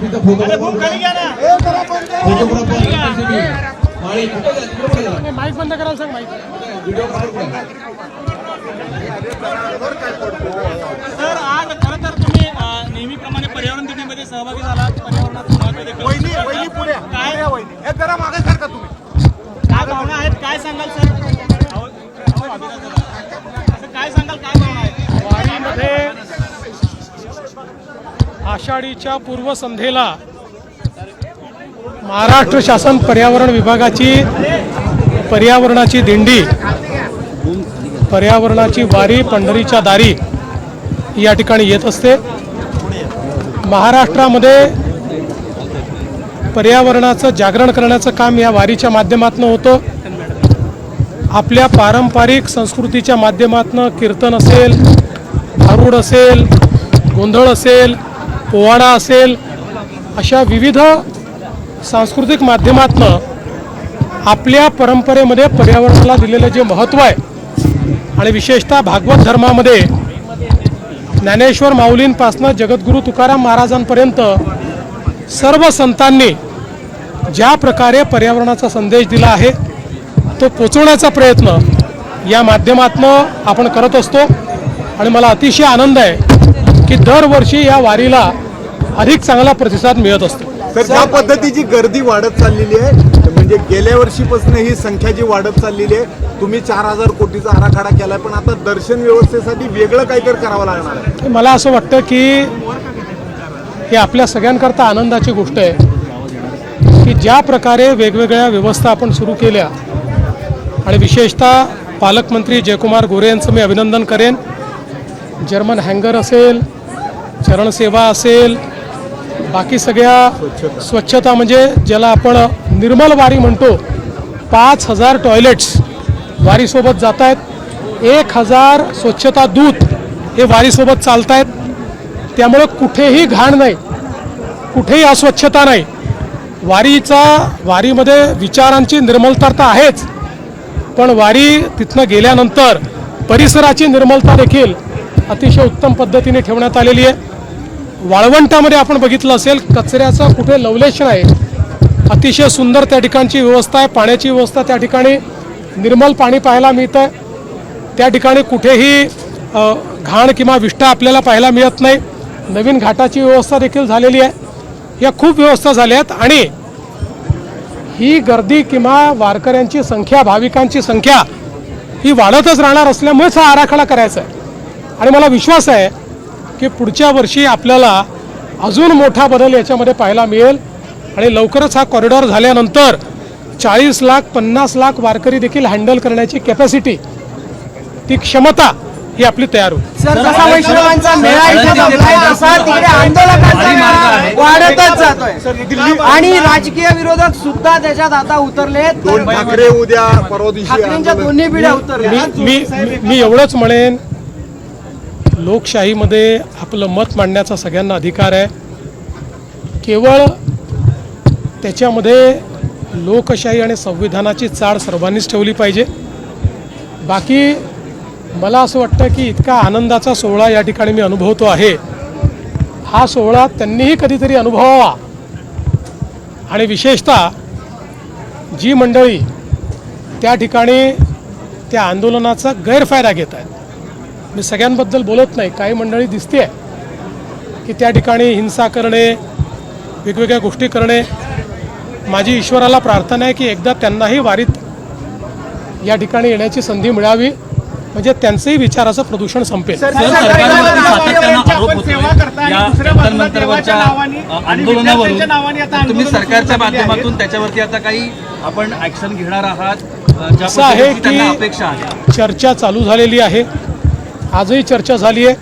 सेल्फीचा photographer mic बंद करायला सांग. माईक व्हिडिओ सर, आज खरं तर तुम्ही नेहमीप्रमाणे पर्यावरण दिनामध्ये सहभागी झालात. पर्यावरणाचं महत्त्व काय भावना आहेत, काय सांगाल सर? काय सांगाल, काय भावना आहेत? वारीमध्ये आषाढीच्या पूर्वसंध्येला महाराष्ट्र शासन पर्यावरण विभागाची पर्यावरणाची दिंडी, पर्यावरणाची वारी पंढरीच्या दारी या ठिकाणी येत असते. महाराष्ट्रामध्ये पर्यावरणाचं जागरण करण्याचं काम या वारीच्या माध्यमातून होतं. आपल्या पारंपरिक संस्कृतीच्या माध्यमातून कीर्तन असेल, भारुड असेल, गोंधळ असेल, पोवाडा असेल, अशा विविध सांस्कृतिक माध्यमातून आपल्या परंपरेमध्ये पर्यावरणाला दिलेलं जे महत्त्व आहे आणि विशेषतः भागवत धर्मामध्ये ज्ञानेश्वर माऊलींपासून जगद्गुरू तुकाराम महाराजांपर्यंत सर्व संतांनी ज्या प्रकारे पर्यावरणाचा संदेश दिला आहे तो पोचवण्याचा प्रयत्न या माध्यमातून आपण करत असतो. आणि मला अतिशय आनंद आहे की दरवर्षी या वारीला अधिक चांगला प्रतिसाद मिळत असतो. तर ज्या पद्धतीची गर्दी वाढत चाललेली आहे, म्हणजे गेल्या वर्षीपासून ही संख्या जी वाढत चाललेली आहे, तुम्ही 4000 कोटीचा आराखडा केलाय, पण आता दर्शन व्यवस्थेसाठी वेगळं काहीतरी करावं लागणार आहे. मला असं वाटतं की ही आपल्या सगळ्यांकरता आनंदाची गोष्ट आहे की ज्या प्रकारे वेगवेगळ्या व्यवस्था आपण सुरू केल्या आणि विशेषतः पालकमंत्री जयकुमार गोरे यांचं मी अभिनंदन करेन. जर्मन हँगर असेल, चरणसेवा असेल, बाकी सगळ्या स्वच्छता म्हणजे ज्याला आपण निर्मल वारी म्हणतो, 5000 टॉयलेट्स वारीसोबत जात आहेत, 1000 स्वच्छता दूत हे वारीसोबत चालत आहेत. त्यामुळे कुठेही घाण नाही, कुठेही अस्वच्छता नाही. वारीमध्ये विचारांची निर्मलता तर आहेच, पण वारी तिथनं गेल्यानंतर परिसराची निर्मलता देखील अतिशय उत्तम पद्धतीने ठेवण्यात आलेली आहे. वाळवंटामध्ये आपण बघितलं असेल कचऱ्याचं कुठे लवलेश नाही, अतिशय सुंदर त्या ठिकाणची व्यवस्था आहे. पाण्याची व्यवस्था त्या ठिकाणी निर्मल पाणी पाहायला मिळतं. त्या ठिकाणी कुठेही घाण किंवा विष्ठा आपल्याला पाहायला मिळत नाही. नवीन घाटाची व्यवस्था देखील झालेली आहे. या खूप व्यवस्था झाल्या आहेत आणि ही गर्दी किंवा वारकऱ्यांची संख्या, भाविकांची संख्या ही वाढतच राहणार असल्यामुळेच हा आराखडा करायचा आहे. आणि मला विश्वास आहे की पुढच्या वर्षी आपल्याला अजून मोठा बदल याच्यामध्ये पाहायला मिळेल आणि लवकरच हा कॉरिडॉर झाल्यानंतर 40 लाख 50 लाख वारकरी देखील हँडल करण्याची कॅपॅसिटी, ती क्षमता ही आपली तयार होईल. सर, जसा वैष्णवांचा मेळा इथे जमलाय तसा तिकडे आंदोलकांचा मेळा वाढतच जातोय आणि राजकीय विरोधक सुद्धा त्याच्यात आता उतरलेत. दोन ठाकरे उद्या परवा दिवशी ठाकरेंच्या दोन्ही पिढ्या उतरल्या. मी एवढंच म्हणेन, लोकशाहीमध्ये आपलं मत मांडण्याचा सगळ्यांना अधिकार आहे. केवळ त्याच्यामध्ये लोकशाही आणि संविधानाची चाड सर्वांनीच ठेवली पाहिजे. बाकी मला असं वाटतं की इतका आनंदाचा सोहळा या ठिकाणी मी अनुभवतो आहे, हा सोहळा त्यांनीही कधीतरी अनुभवावा. आणि विशेषतः जी मंडळी त्या ठिकाणी त्या आंदोलनाचा गैरफायदा घेत आहेत, मी सगळ्यांबद्दल बोलत नाही, काही मंडळी दिसते आहे की त्या ठिकाणी हिंसा करणे, वेगवेगळ्या गोष्टी करणे. माझी ईश्वराला प्रार्थना आहे की एकदा त्यांनाही वारीत या ठिकाणी येण्याची संधी मिळावी, म्हणजे त्यांचंही विचाराचं प्रदूषण संपेल. तुम्ही सरकारच्या माध्यमातून त्याच्यावरती आता काही आपण ऍक्शन घेणार आहात? असं आहे की चर्चा चालू झालेली आहे, आजही चर्चा झाली आहे.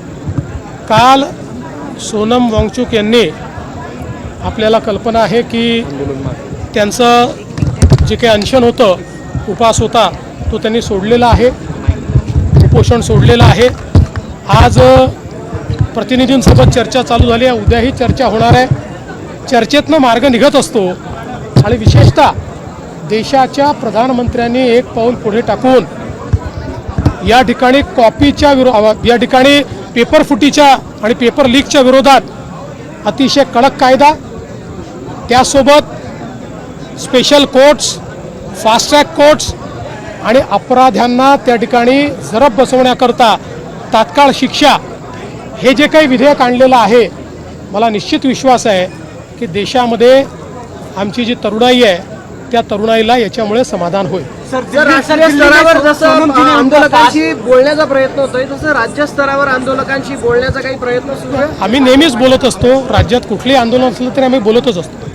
काल सोनम वांगचुक यांनी, आपल्याला कल्पना आहे की त्यांचं जे काही अनशन होतं, उपवास होता, तो त्यांनी सोडलेला आहे, उपोषण सोडलेलं आहे. आज प्रतिनिधींसोबत चर्चा चालू झाली आहे, उद्याही चर्चा होणार आहे. चर्चेतनं मार्ग निघत असतो आणि विशेषतः देशाच्या प्रधानमंत्र्यांनी एक पाऊल पुढे टाकून या ठिकाणी या ठिकाणी पेपर फुटीच्या आणि पेपर लीकच्या विरोधात अतिशय कडक कायदा त्यासोबत special courts, fast track courts आणि अपराध्यांना त्या ठिकाणी जरब बसवण्याकरता तात्काळ शिक्षा, हे जे काही विधेयक आणलेलं आहे, मला निश्चित विश्वास आहे की देशामध्ये आमची जी तरुणाई आहे त्या तरुणाईला याच्यामुळे समाधान होईल. जर राष्ट्रीय स्तरावर जसं आंदोलकांशी बोलण्याचा प्रयत्न होतोय तसं राज्य स्तरावर आंदोलकांशी बोलण्याचा काही प्रयत्न सुरू आहे. आम्ही नेहमीच बोलत असतो. राज्यात कुठलेही आंदोलन असलं तरी आम्ही बोलतच असतो.